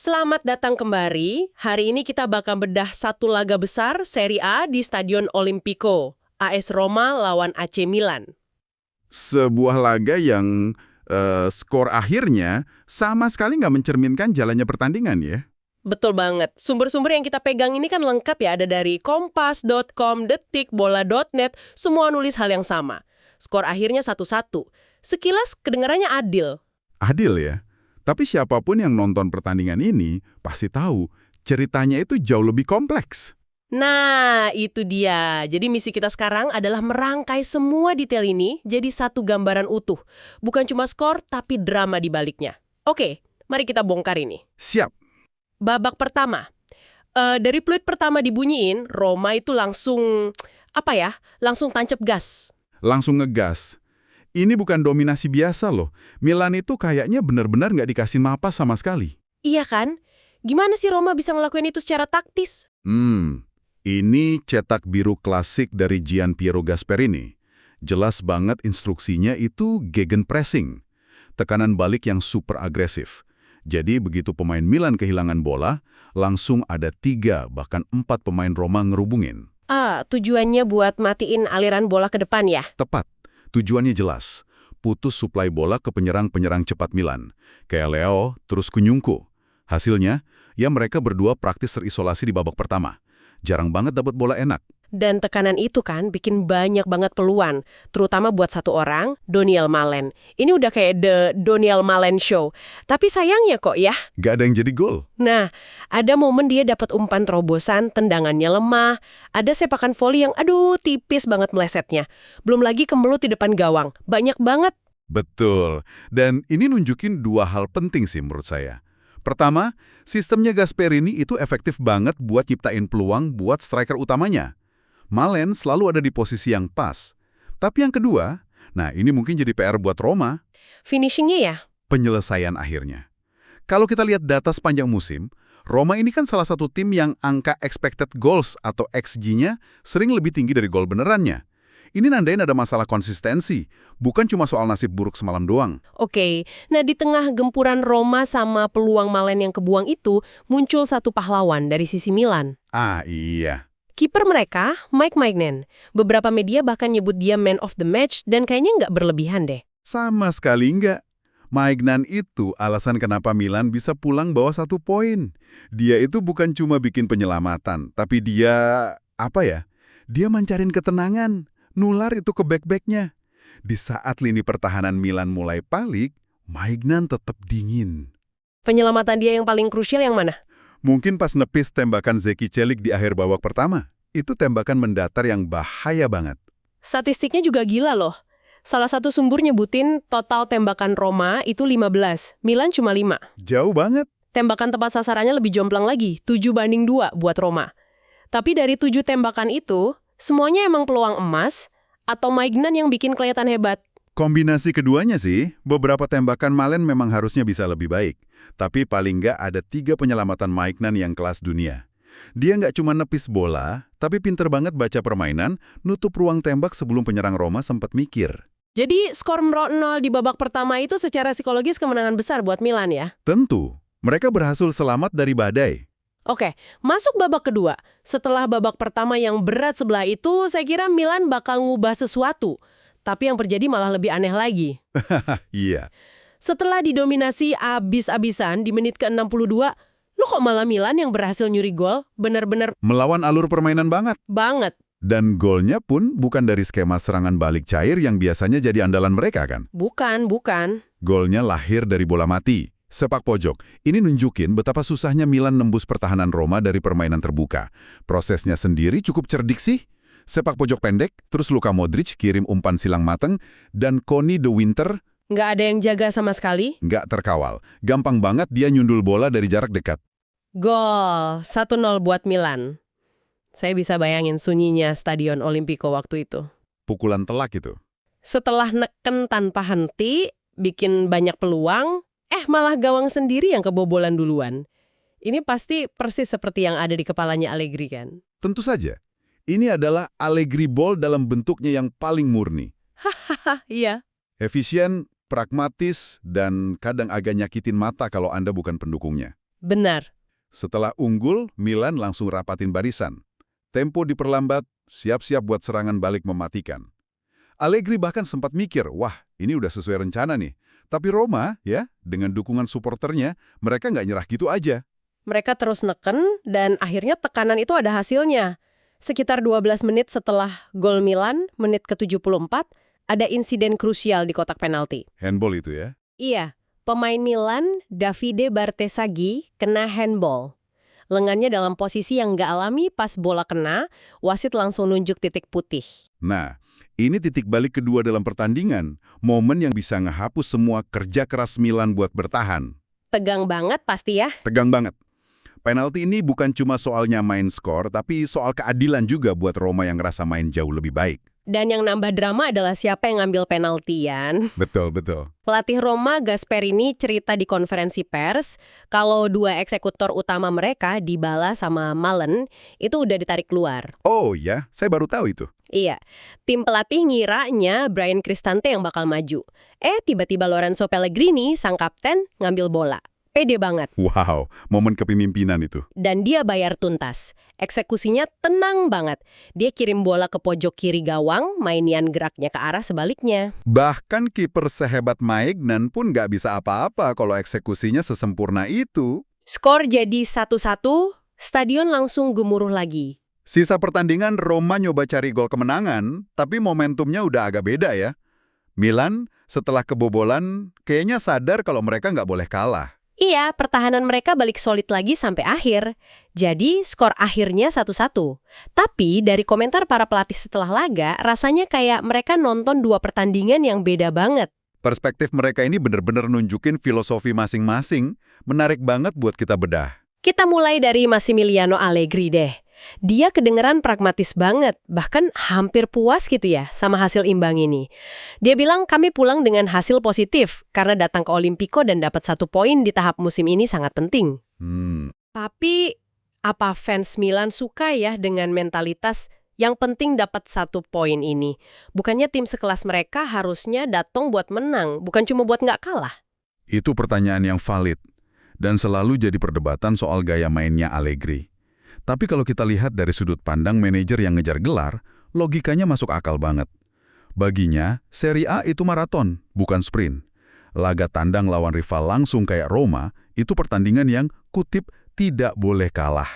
Selamat datang kembali. Hari ini kita bakal bedah satu laga besar Serie A di Stadion Olimpico. AS Roma lawan AC Milan. Sebuah laga yang skor akhirnya sama sekali nggak mencerminkan jalannya pertandingan ya. Betul banget. Sumber-sumber yang kita pegang ini kan lengkap ya. Ada dari Kompas.com, Detik, Bola.net. Semua nulis hal yang sama. Skor akhirnya 1-1. Sekilas kedengarannya adil. Adil ya. Tapi siapapun yang nonton pertandingan ini pasti tahu ceritanya itu jauh lebih kompleks. Nah, itu dia. Jadi misi kita sekarang adalah merangkai semua detail ini jadi satu gambaran utuh. Bukan cuma skor, tapi drama di baliknya. Oke, mari kita bongkar ini. Siap. Babak pertama. Dari peluit pertama dibunyiin, Roma itu langsung, langsung tancap gas. Langsung ngegas. Ini bukan dominasi biasa loh. Milan itu kayaknya benar-benar nggak dikasih napas sama sekali. Iya kan? Gimana sih Roma bisa ngelakuin itu secara taktis? Ini cetak biru klasik dari Gianpiero Gasperini. Jelas banget instruksinya itu gegenpressing. Tekanan balik yang super agresif. Jadi begitu pemain Milan kehilangan bola, langsung ada 3 bahkan 4 pemain Roma ngerubungin. Tujuannya buat matiin aliran bola ke depan ya? Tepat. Tujuannya jelas. Putus suplai bola ke penyerang-penyerang cepat Milan. Kayak Leo, terus Kunyungku. Hasilnya, ya mereka berdua praktis terisolasi di babak pertama. Jarang banget dapat bola enak. Dan tekanan itu kan bikin banyak banget peluang, terutama buat satu orang, Daniel Malen. Ini udah kayak the Daniel Malen show. Tapi sayangnya kok ya. Gak ada yang jadi gol. Nah, ada momen dia dapat umpan terobosan, tendangannya lemah, ada sepakan voli yang tipis banget melesetnya. Belum lagi kemelut di depan gawang. Banyak banget. Betul. Dan ini nunjukin 2 hal penting sih menurut saya. Pertama, sistemnya Gasperini itu efektif banget buat nyiptain peluang buat striker utamanya. Malen selalu ada di posisi yang pas. Tapi yang kedua, nah ini mungkin jadi PR buat Roma. Finishingnya ya? Penyelesaian akhirnya. Kalau kita lihat data sepanjang musim, Roma ini kan salah satu tim yang angka expected goals atau XG-nya sering lebih tinggi dari gol benerannya. Ini nandain ada masalah konsistensi, bukan cuma soal nasib buruk semalam doang. Oke, nah di tengah gempuran Roma sama peluang Malen yang kebuang itu, muncul satu pahlawan dari sisi Milan. Iya. Kiper mereka, Mike Maignan. Beberapa media bahkan nyebut dia man of the match dan kayaknya nggak berlebihan deh. Sama sekali nggak. Maignan itu alasan kenapa Milan bisa pulang bawa 1 poin. Dia itu bukan cuma bikin penyelamatan, tapi dia, dia mancarin ketenangan, nular itu ke back-backnya. Di saat lini pertahanan Milan mulai panik, Maignan tetap dingin. Penyelamatan dia yang paling krusial yang mana? Mungkin pas nepis tembakan Zeki Celik di akhir babak pertama. Itu tembakan mendatar yang bahaya banget. Statistiknya juga gila loh. Salah satu sumber nyebutin total tembakan Roma itu 15, Milan cuma 5. Jauh banget. Tembakan tepat sasarannya lebih jomplang lagi, 7-2 buat Roma. Tapi dari 7 tembakan itu, semuanya emang peluang emas atau Maignan yang bikin kelihatan hebat? Kombinasi keduanya sih, beberapa tembakan Malen memang harusnya bisa lebih baik. Tapi paling nggak ada 3 penyelamatan Maignan yang kelas dunia. Dia nggak cuma nepis bola, tapi pinter banget baca permainan, nutup ruang tembak sebelum penyerang Roma sempat mikir. Jadi skor 0-0 di babak pertama itu secara psikologis kemenangan besar buat Milan ya? Tentu, mereka berhasil selamat dari badai. Oke, masuk babak kedua. Setelah babak pertama yang berat sebelah itu, saya kira Milan bakal ngubah sesuatu. Tapi yang terjadi malah lebih aneh lagi. Iya. Setelah didominasi abis-abisan di menit ke-62, lo kok malah Milan yang berhasil nyuri gol? Bener-bener Melawan alur permainan banget. banget. Dan golnya pun bukan dari skema serangan balik cair yang biasanya jadi andalan mereka kan? Bukan. Golnya lahir dari bola mati. Sepak pojok. Ini nunjukin betapa susahnya Milan nembus pertahanan Roma dari permainan terbuka. Prosesnya sendiri cukup cerdik sih. Sepak pojok pendek, terus Luka Modric kirim umpan silang mateng, dan Conny De Winter Nggak ada yang jaga sama sekali. nggak terkawal. Gampang banget dia nyundul bola dari jarak dekat. Gol, 1-0 buat Milan. Saya bisa bayangin sunyinya Stadion Olimpico waktu itu. Pukulan telak itu. Setelah neken tanpa henti, bikin banyak peluang, malah gawang sendiri yang kebobolan duluan. Ini pasti persis seperti yang ada di kepalanya Allegri kan? Tentu saja. Ini adalah Allegri ball dalam bentuknya yang paling murni. Iya. Efisien, pragmatis, dan kadang agak nyakitin mata kalau Anda bukan pendukungnya. Benar. Setelah unggul, Milan langsung rapatin barisan. Tempo diperlambat, siap-siap buat serangan balik mematikan. Allegri bahkan sempat mikir, wah ini udah sesuai rencana nih. Tapi Roma, ya, dengan dukungan supporternya, mereka nggak nyerah gitu aja. Mereka terus neken dan akhirnya tekanan itu ada hasilnya. Sekitar 12 menit setelah gol Milan, menit ke-74, ada insiden krusial di kotak penalti. Handball itu ya. Iya, pemain Milan, Davide Bartesaghi, kena handball. Lengannya dalam posisi yang nggak alami, pas bola kena, wasit langsung nunjuk titik putih. Nah, ini titik balik kedua dalam pertandingan. Momen yang bisa ngehapus semua kerja keras Milan buat bertahan. Tegang banget pasti ya. Tegang banget. Penalti ini bukan cuma soalnya main skor, tapi soal keadilan juga buat Roma yang ngerasa main jauh lebih baik. Dan yang nambah drama adalah siapa yang ngambil penalti, Yan. Betul, betul. Pelatih Roma, Gasperini, cerita di konferensi pers, kalau dua eksekutor utama mereka, Dybala sama Malen, itu udah ditarik keluar. Oh ya, saya baru tahu itu. Iya, tim pelatih ngiranya Bryan Cristante yang bakal maju. Tiba-tiba Lorenzo Pellegrini, sang kapten, ngambil bola. Pede banget. Wow, momen kepemimpinan itu. Dan dia bayar tuntas. Eksekusinya tenang banget. Dia kirim bola ke pojok kiri gawang, mainian geraknya ke arah sebaliknya. Bahkan kiper sehebat Maignan pun nggak bisa apa-apa kalau eksekusinya sesempurna itu. Skor jadi 1-1, stadion langsung gemuruh lagi. Sisa pertandingan Roma nyoba cari gol kemenangan, tapi momentumnya udah agak beda ya. Milan setelah kebobolan kayaknya sadar kalau mereka nggak boleh kalah. Iya, pertahanan mereka balik solid lagi sampai akhir. Jadi, skor akhirnya 1-1. Tapi, dari komentar para pelatih setelah laga, rasanya kayak mereka nonton dua pertandingan yang beda banget. Perspektif mereka ini bener-bener nunjukin filosofi masing-masing, menarik banget buat kita bedah. Kita mulai dari Massimiliano Allegri deh. Dia kedengeran pragmatis banget, bahkan hampir puas gitu ya sama hasil imbang ini. Dia bilang kami pulang dengan hasil positif karena datang ke Olimpico dan dapat 1 poin di tahap musim ini sangat penting. Tapi apa fans Milan suka ya dengan mentalitas yang penting dapat 1 poin ini? Bukannya tim sekelas mereka harusnya datang buat menang, bukan cuma buat nggak kalah? Itu pertanyaan yang valid, dan selalu jadi perdebatan soal gaya mainnya Allegri. Tapi kalau kita lihat dari sudut pandang manajer yang ngejar gelar, logikanya masuk akal banget. Baginya, Serie A itu maraton, bukan sprint. Laga tandang lawan rival langsung kayak Roma, itu pertandingan yang, kutip, tidak boleh kalah.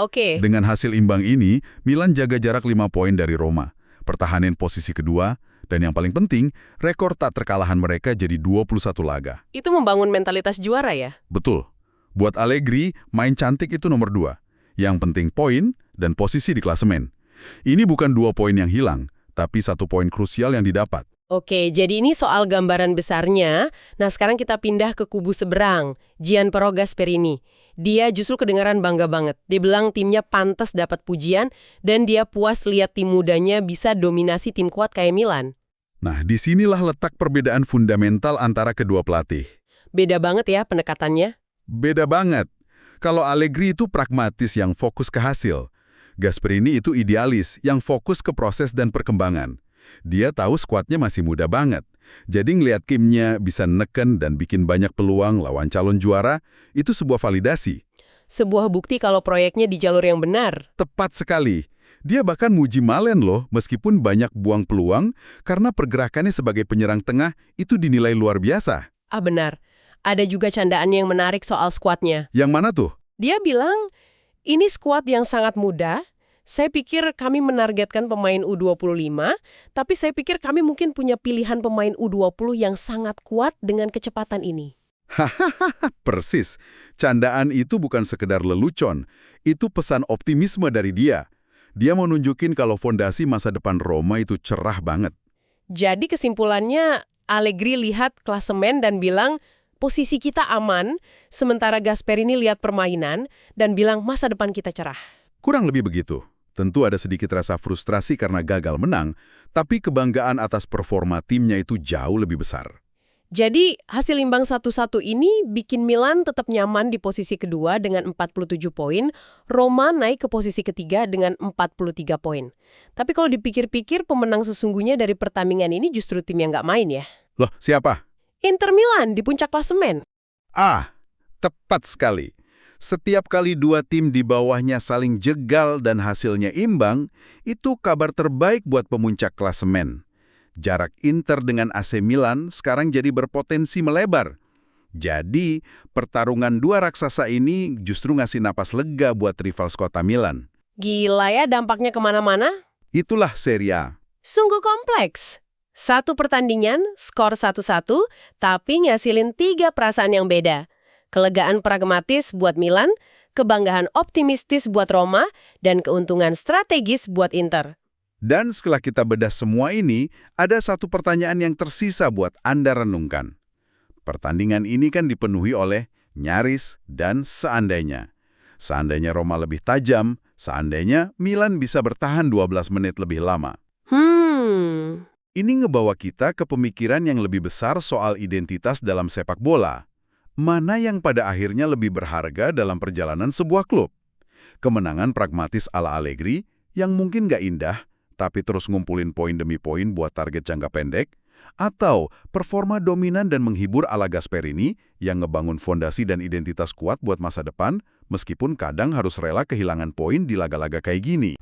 Oke. Dengan hasil imbang ini, Milan jaga jarak 5 poin dari Roma, pertahanin posisi kedua, dan yang paling penting, rekor tak terkalahan mereka jadi 21 laga. Itu membangun mentalitas juara ya? Betul. Buat Allegri, main cantik itu nomor 2. Yang penting poin dan posisi di klasemen. Ini bukan 2 poin yang hilang, tapi 1 poin krusial yang didapat. Oke, jadi ini soal gambaran besarnya. Nah, sekarang kita pindah ke kubu seberang, Gianpiero Gasperini. Dia justru kedengaran bangga banget. Dia bilang timnya pantas dapat pujian, dan dia puas lihat tim mudanya bisa dominasi tim kuat kayak Milan. Nah, disinilah letak perbedaan fundamental antara kedua pelatih. Beda banget ya pendekatannya. Beda banget. Kalau Allegri itu pragmatis yang fokus ke hasil. Gasperini itu idealis yang fokus ke proses dan perkembangan. Dia tahu skuadnya masih muda banget. Jadi ngelihat timnya bisa neken dan bikin banyak peluang lawan calon juara, itu sebuah validasi. Sebuah bukti kalau proyeknya di jalur yang benar. Tepat sekali. Dia bahkan muji Malen loh, meskipun banyak buang peluang, karena pergerakannya sebagai penyerang tengah itu dinilai luar biasa. Benar. Ada juga candaan yang menarik soal skuadnya. Yang mana tuh? Dia bilang, ini skuad yang sangat muda. Saya pikir kami menargetkan pemain U25, tapi saya pikir kami mungkin punya pilihan pemain U20 yang sangat kuat dengan kecepatan ini. Hahaha, persis. Candaan itu bukan sekedar lelucon. Itu pesan optimisme dari dia. Dia mau nunjukin kalau fondasi masa depan Roma itu cerah banget. Jadi kesimpulannya, Allegri lihat klasemen dan bilang, posisi kita aman, sementara Gasperini lihat permainan dan bilang masa depan kita cerah. Kurang lebih begitu. Tentu ada sedikit rasa frustrasi karena gagal menang, tapi kebanggaan atas performa timnya itu jauh lebih besar. Jadi, hasil imbang 1-1 ini bikin Milan tetap nyaman di posisi kedua dengan 47 poin, Roma naik ke posisi ketiga dengan 43 poin. Tapi kalau dipikir-pikir, pemenang sesungguhnya dari pertandingan ini justru tim yang nggak main ya. Loh, siapa? Inter Milan di puncak klasemen. Tepat sekali. Setiap kali dua tim di bawahnya saling jegal dan hasilnya imbang, itu kabar terbaik buat pemuncak klasemen. Jarak Inter dengan AC Milan sekarang jadi berpotensi melebar. Jadi, pertarungan dua raksasa ini justru ngasih napas lega buat rival sekota Milan. Gila ya dampaknya kemana-mana. Itulah Serie A. Sungguh kompleks. Satu pertandingan, skor 1-1, tapi ngasilin 3 perasaan yang beda. Kelegaan pragmatis buat Milan, kebanggaan optimistis buat Roma, dan keuntungan strategis buat Inter. Dan setelah kita bedah semua ini, ada satu pertanyaan yang tersisa buat Anda renungkan. Pertandingan ini kan dipenuhi oleh nyaris dan seandainya. Seandainya Roma lebih tajam, seandainya Milan bisa bertahan 12 menit lebih lama. Ini ngebawa kita ke pemikiran yang lebih besar soal identitas dalam sepak bola. Mana yang pada akhirnya lebih berharga dalam perjalanan sebuah klub? Kemenangan pragmatis ala Allegri yang mungkin nggak indah, tapi terus ngumpulin poin demi poin buat target jangka pendek? Atau performa dominan dan menghibur ala Gasperini yang ngebangun fondasi dan identitas kuat buat masa depan, meskipun kadang harus rela kehilangan poin di laga-laga kayak gini?